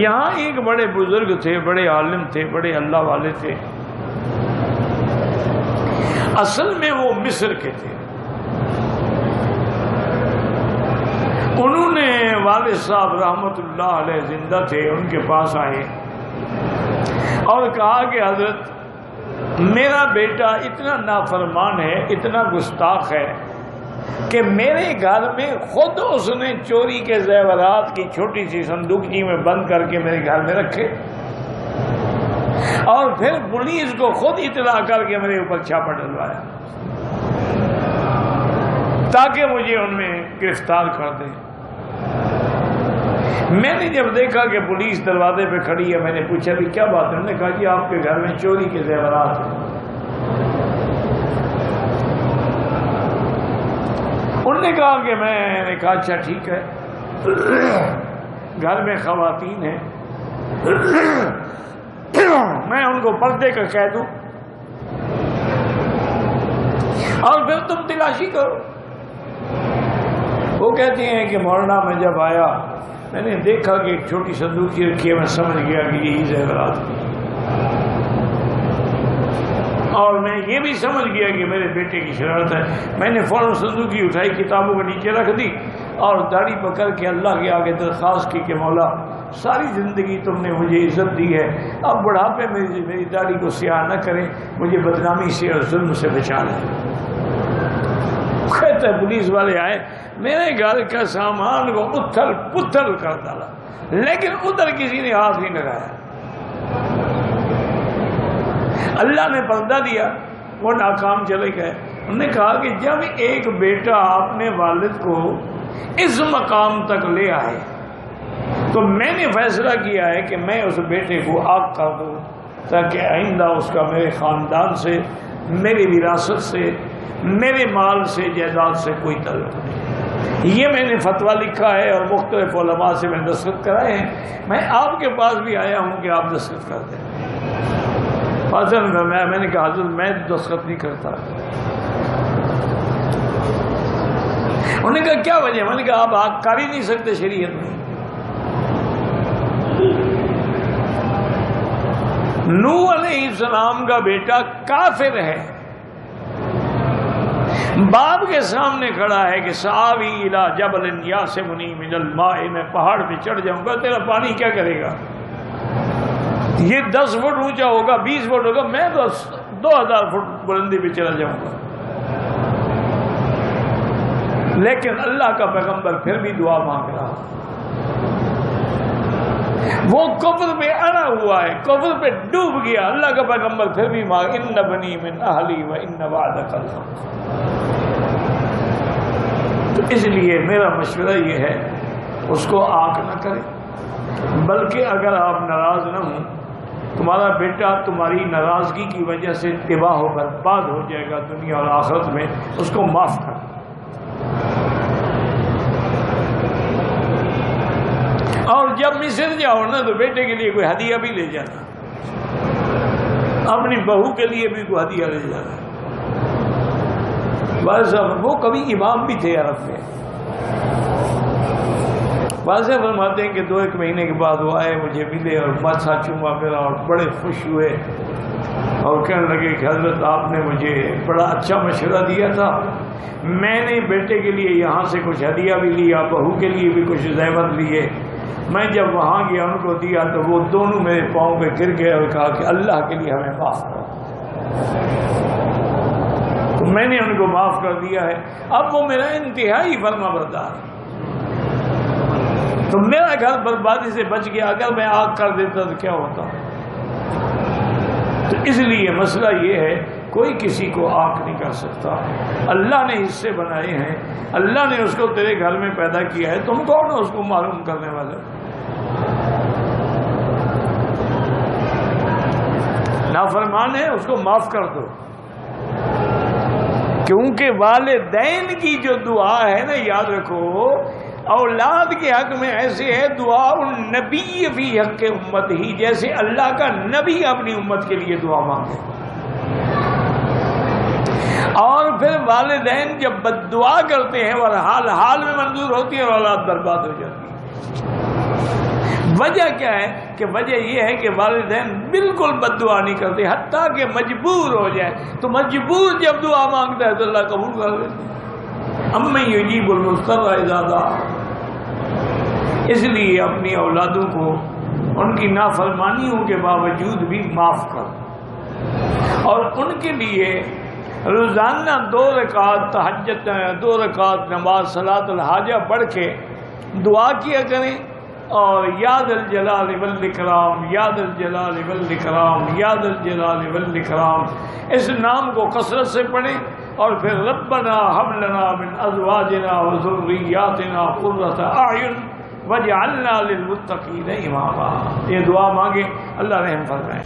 یہاں ایک بڑے بزرگ تھے، بڑے عالم تھے، بڑے اللہ والے تھے، اصل میں وہ مصر کے تھے۔ انہوں نے والد صاحب رحمت اللہ علیہ زندہ تھے، ان کے پاس آئے اور کہا کہ حضرت میرا بیٹا اتنا نافرمان ہے، اتنا گستاخ ہے کہ میرے گھر میں خود اس نے چوری کے زیورات کی چھوٹی سی صندوقچی میں بند کر کے میرے گھر میں رکھے اور پھر پولیس کو خود اطلاع کر کے میرے اوپر چھاپا ڈلوایا تاکہ مجھے ان میں گرفتار کر دیں۔ میں نے جب دیکھا کہ پولیس دروازے پہ کھڑی ہے، میں نے پوچھا بھی کیا بات ہے؟ انہوں نے کہا کہ آپ کے گھر میں چوری کے زیورات ہیں۔ انہوں نے کہا کہ میں نے کہا اچھا ٹھیک ہے، گھر میں خواتین ہیں، میں ان کو پردے کا کہہ دوں اور پھر تم تلاشی کرو۔ وہ کہتے ہیں کہ مولانا میں جب آیا میں نے دیکھا کہ ایک چھوٹی صندوق رکھی ہے، میں سمجھ گیا کہ یہی زیورات کی، اور میں یہ بھی سمجھ گیا کہ میرے بیٹے کی شرارت ہے۔ میں نے فوراً صندوقی اٹھائی، کتابوں کو نیچے رکھ دی اور داڑھی پکڑ کے اللہ کے آگے درخواست کی کہ مولا ساری زندگی تم نے مجھے عزت دی ہے، اب بڑھاپے میں میری داڑھی کو سیاہ نہ کریں، مجھے بدنامی سے اور ظلم سے بچا لیں۔ کہتا ہے پولیس والے آئے، میرے گھر کا سامان کو اتھل پتھل کر ڈالا، لیکن ادھر کسی نے ہاتھ نہیں لگایا۔ اللہ نے پردہ دیا، وہ ناکام چلے گئے۔ انہوں نے کہا کہ جب ایک بیٹا اپنے والد کو اس مقام تک لے آئے تو میں نے فیصلہ کیا ہے کہ میں اس بیٹے کو آگ کر دوں تاکہ آئندہ اس کا میرے خاندان سے، میری وراثت سے، میرے مال سے، جائیداد سے کوئی تعلق نہیں۔ یہ میں نے فتویٰ لکھا ہے اور مختلف علماء سے میں دستخط کرائے ہیں، میں آپ کے پاس بھی آیا ہوں کہ آپ دستخط کر دیں۔ میں نے کہا حضرت میں دستخط نہیں کرتا۔ انہوں نے کہا کیا وجہ؟ میں نے کہا آپ کر ہی نہیں سکتے شریعت میں۔ نوح علیہ السلام کا بیٹا کافر ہے، باپ کے سامنے کھڑا ہے کہ سآوی الی جبل یعصمنی من الماء، میں پہاڑ پہ چڑھ جاؤں گا، تیرا پانی کیا کرے گا؟ یہ 10 فٹ اونچا ہوگا، 20 فٹ ہوگا، میں تو 2000 فٹ بلندی پہ چلا جاؤں گا۔ لیکن اللہ کا پیغمبر پھر بھی دعا مانگ رہا، وہ کفر پہ اڑا ہوا ہے، کفر پہ ڈوب گیا۔ اللہ کا پیغمبر پھر بھی مانگ، ان بنی من اہلی و ان وعدک الحق۔ تو اس لیے میرا مشورہ یہ ہے اس کو آگ نہ کرے، بلکہ اگر آپ ناراض نہ ہوں، تمہارا بیٹا تمہاری ناراضگی کی وجہ سے تباہ و برباد ہو جائے گا دنیا اور آخرت میں، اس کو معاف کر۔ اور جب مصر جاؤ نا تو بیٹے کے لیے کوئی ہدیہ بھی لے جانا، اپنی بہو کے لیے بھی کوئی ہدیہ لے جانا۔ بس وہ کبھی امام بھی تھے عرب میں، واضح فرماتے ہیں کہ 2-1 مہینے کے بعد وہ آئے، مجھے ملے اور ماتھا چوما میرا اور بڑے خوش ہوئے اور کہنے لگے کہ حضرت آپ نے مجھے بڑا اچھا مشورہ دیا تھا، میں نے بیٹے کے لیے یہاں سے کچھ ہدیہ بھی لیا، بہو کے لیے بھی کچھ زیور لیے، میں جب وہاں گیا ان کو دیا تو وہ دونوں میرے پاؤں پہ گر گئے اور کہا کہ اللہ کے لیے ہمیں معاف کرو۔ تو میں نے ان کو معاف کر دیا ہے، اب وہ میرا انتہائی فرما بردار ہے، تو میرا گھر بربادی سے بچ گیا۔ اگر میں آگ کر دیتا تو کیا ہوتا؟ تو اس لیے مسئلہ یہ ہے کوئی کسی کو آگ نہیں کر سکتا، اللہ نے حصے بنائے ہیں، اللہ نے اس کو تیرے گھر میں پیدا کیا ہے، تم کون ہو اس کو معلوم کرنے والے؟ نافرمان ہے اس کو معاف کر دو، کیونکہ والدین کی جو دعا ہے نا، یاد رکھو اولاد کے حق میں ایسے ہے دعا النبی فی حق امت ہی، جیسے اللہ کا نبی اپنی امت کے لیے دعا مانگے۔ اور پھر والدین جب بد دعا کرتے ہیں اور حال حال میں منظور ہوتی ہے اور اولاد برباد ہو جاتی ہے۔ وجہ کیا ہے کہ وجہ یہ ہے کہ والدین بالکل بد دعا نہیں کرتے، حتیٰ کہ مجبور ہو جائے تو مجبور جب دعا مانگتا ہے تو اللہ قبول کر لیتے ہیں۔ امن یجیب المضطر اذا دعا، اس لیے اپنی اولادوں کو ان کی نافرمانیوں کے باوجود بھی معاف کر، اور ان کے لیے روزانہ 2 رکعت تہجد، 2 رکعت نماز صلاۃ الحاجہ پڑھ کے دعا کیا کریں، اور یاد الجلال والاکرام، یاد الجلال والاکرام، یاد الجلال والاکرام، اس نام کو کثرت سے پڑھیں، اور پھر ربنا ہب لنا من ازواجنا وذریاتنا قرۃ اعین وجعلنا للمتقین اماما، یہ دعا مانگیں، اللہ رحم فرمائے۔